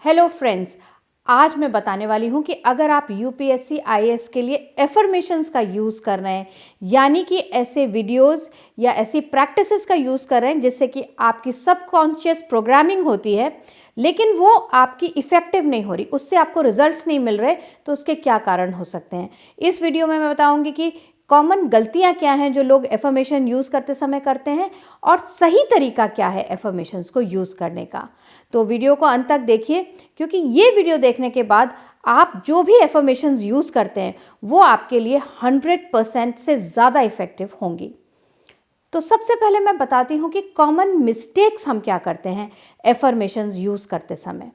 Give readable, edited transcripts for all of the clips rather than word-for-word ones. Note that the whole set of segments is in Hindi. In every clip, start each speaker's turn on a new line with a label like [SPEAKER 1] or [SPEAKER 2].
[SPEAKER 1] हेलो फ्रेंड्स, आज मैं बताने वाली हूँ कि अगर आप यूपीएससी आईएएस के लिए एफर्मेशंस का यूज़ कर रहे हैं, यानी कि ऐसे वीडियोस या ऐसी प्रैक्टिसेस का यूज़ कर रहे हैं जिससे कि आपकी सबकॉन्शियस प्रोग्रामिंग होती है लेकिन वो आपकी इफ़ेक्टिव नहीं हो रही, उससे आपको रिजल्ट्स नहीं मिल रहे, तो उसके क्या कारण हो सकते हैं। इस वीडियो में मैं बताऊँगी कि कॉमन गलतियां क्या हैं जो लोग एफर्मेशन यूज़ करते समय करते हैं और सही तरीका क्या है एफर्मेशंस को यूज़ करने का। तो वीडियो को अंत तक देखिए, क्योंकि ये वीडियो देखने के बाद आप जो भी एफर्मेशंस यूज़ करते हैं वो आपके लिए 100% से ज़्यादा इफ़ेक्टिव होंगी। तो सबसे पहले मैं बताती हूँ कि कॉमन मिस्टेक्स हम क्या करते हैं एफर्मेशंस यूज़ करते समय।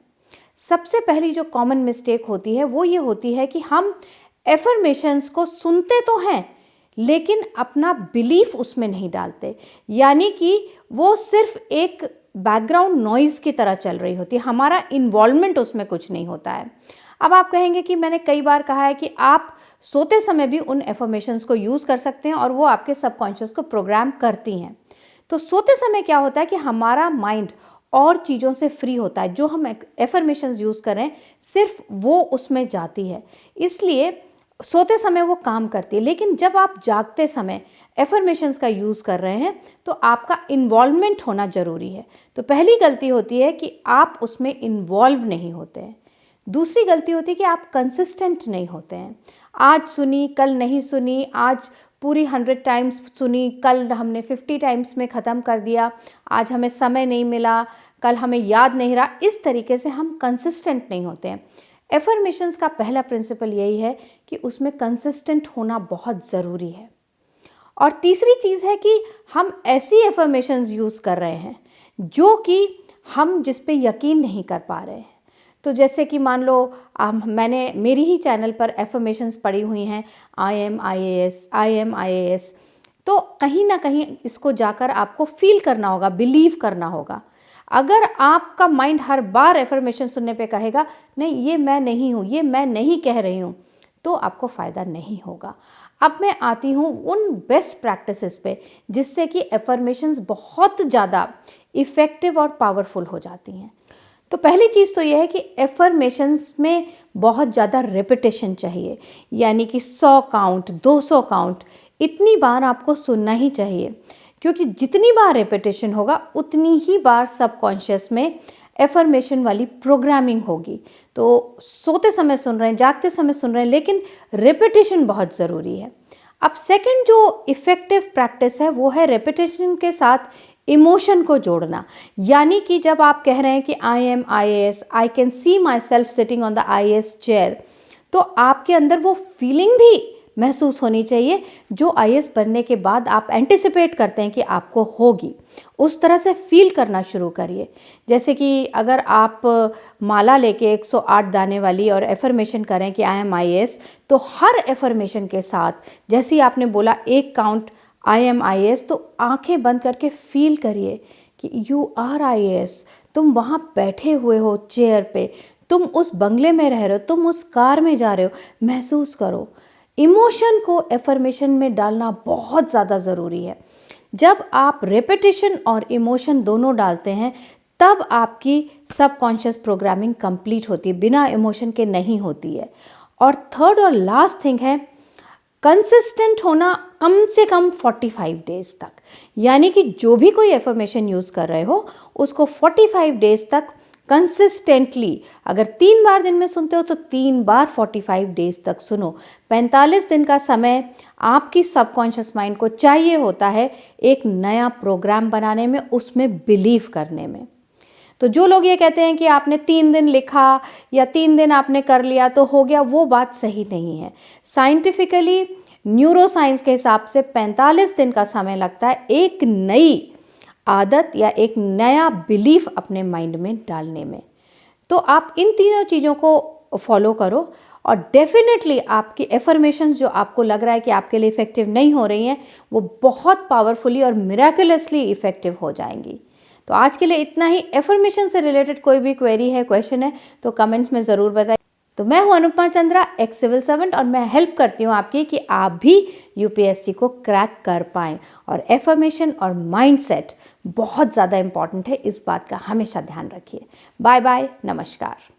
[SPEAKER 1] सबसे पहली जो कॉमन मिस्टेक होती है वो ये होती है कि हम एफर्मेशंस को सुनते तो हैं लेकिन अपना बिलीफ उसमें नहीं डालते, यानी कि वो सिर्फ एक बैकग्राउंड नॉइज़ की तरह चल रही होती है, हमारा इन्वॉल्वमेंट उसमें कुछ नहीं होता है। अब आप कहेंगे कि मैंने कई बार कहा है कि आप सोते समय भी उन एफर्मेशंस को यूज़ कर सकते हैं और वो आपके सबकॉन्शियस को प्रोग्राम करती हैं। तो सोते समय क्या होता है कि हमारा माइंड और चीज़ों से फ्री होता है, जो हम एफर्मेशंस यूज़ कर रहे हैं सिर्फ वो उसमें जाती है, इसलिए सोते समय वो काम करती है। लेकिन जब आप जागते समय एफर्मेशंस का यूज़ कर रहे हैं तो आपका इन्वॉल्वमेंट होना ज़रूरी है। तो पहली गलती होती है कि आप उसमें इन्वॉल्व नहीं होते हैं। दूसरी गलती होती है कि आप कंसिस्टेंट नहीं होते हैं। आज सुनी कल नहीं सुनी, आज पूरी 100 टाइम्स सुनी, कल हमने 50 टाइम्स में ख़त्म कर दिया, आज हमें समय नहीं मिला, कल हमें याद नहीं रहा। इस तरीके से हम कंसिस्टेंट नहीं होते हैं। एफर्मेशंस का पहला प्रिंसिपल यही है कि उसमें कंसिस्टेंट होना बहुत ज़रूरी है। और तीसरी चीज़ है कि हम ऐसी एफर्मेशंस यूज़ कर रहे हैं जो कि हम जिस पे यकीन नहीं कर पा रहे हैं। तो जैसे कि मान लो मैंने मेरी ही चैनल पर एफर्मेशंस पड़ी हुई हैं, I am I A S, तो कहीं ना कहीं इसको जाकर आपको फील करना होगा, बिलीव करना होगा। अगर आपका माइंड हर बार एफर्मेशन सुनने पे कहेगा नहीं ये मैं नहीं हूँ, ये मैं नहीं कह रही हूँ, तो आपको फ़ायदा नहीं होगा। अब मैं आती हूँ उन बेस्ट प्रैक्टिसेस पे जिससे कि एफर्मेशंस बहुत ज़्यादा इफ़ेक्टिव और पावरफुल हो जाती हैं। तो पहली चीज़ तो यह है कि एफर्मेशंस में बहुत ज़्यादा रेपिटेशन चाहिए, यानी कि 100 काउंट 200 काउंट इतनी बार आपको सुनना ही चाहिए, क्योंकि जितनी बार रेपिटेशन होगा उतनी ही बार सबकॉन्शियस में एफर्मेशन वाली प्रोग्रामिंग होगी। तो सोते समय सुन रहे हैं, जागते समय सुन रहे हैं, लेकिन रेपिटेशन बहुत ज़रूरी है। अब सेकंड जो इफ़ेक्टिव प्रैक्टिस है वो है रेपिटेशन के साथ इमोशन को जोड़ना, यानी कि जब आप कह रहे हैं कि I am I A S, I can see my self sitting on the I A S chair, तो आपके अंदर वो फीलिंग भी महसूस होनी चाहिए जो आईएएस बनने के बाद आप एंटिसिपेट करते हैं कि आपको होगी। उस तरह से फील करना शुरू करिए। जैसे कि अगर आप माला लेके 108 दाने वाली और एफर्मेशन करें कि आई एम आईएएस, तो हर एफर्मेशन के साथ जैसे ही आपने बोला एक काउंट आई एम आईएएस, तो आंखें बंद करके फील करिए कि यू आर आईएएस। तुम वहाँ बैठे हुए हो चेयर पे, तुम उस बंगले में रह रहे हो, तुम उस कार में जा रहे हो, महसूस करो। इमोशन को एफर्मेशन में डालना बहुत ज़्यादा ज़रूरी है। जब आप रेपिटेशन और इमोशन दोनों डालते हैं तब आपकी सबकॉन्शियस प्रोग्रामिंग कंप्लीट होती है, बिना इमोशन के नहीं होती है। और थर्ड और लास्ट थिंग है कंसिस्टेंट होना, कम से कम 45 डेज़ तक, यानी कि जो भी कोई एफर्मेशन यूज़ कर रहे हो उसको 45 डेज़ तक कंसिस्टेंटली, अगर 3 बार दिन में सुनते हो तो 3 बार 45 डेज़ तक सुनो। 45 दिन का समय आपकी सबकॉन्शियस माइंड को चाहिए होता है एक नया प्रोग्राम बनाने में, उसमें बिलीव करने में। तो जो लोग ये कहते हैं कि आपने 3 दिन लिखा या 3 दिन आपने कर लिया तो हो गया, वो बात सही नहीं है। साइंटिफिकली न्यूरोसाइंस के हिसाब से 45 दिन का समय लगता है एक नई आदत या एक नया बिलीफ अपने माइंड में डालने में। तो आप इन तीनों चीज़ों को फॉलो करो और डेफिनेटली आपकी एफर्मेशंस जो आपको लग रहा है कि आपके लिए इफ़ेक्टिव नहीं हो रही हैं, वो बहुत पावरफुली और मिराकुलसली इफ़ेक्टिव हो जाएंगी। तो आज के लिए इतना ही। एफर्मेशन से रिलेटेड कोई भी क्वेरी है, क्वेश्चन है, तो कमेंट्स में ज़रूर बताइए। तो मैं हूं Anupama Chandra, ex civil servant, और मैं हेल्प करती हूं आपकी कि आप भी यूपीएससी को क्रैक कर पाएं। और एफर्मेशन और माइंडसेट बहुत ज़्यादा इंपॉर्टेंट है, इस बात का हमेशा ध्यान रखिए। बाय बाय, नमस्कार।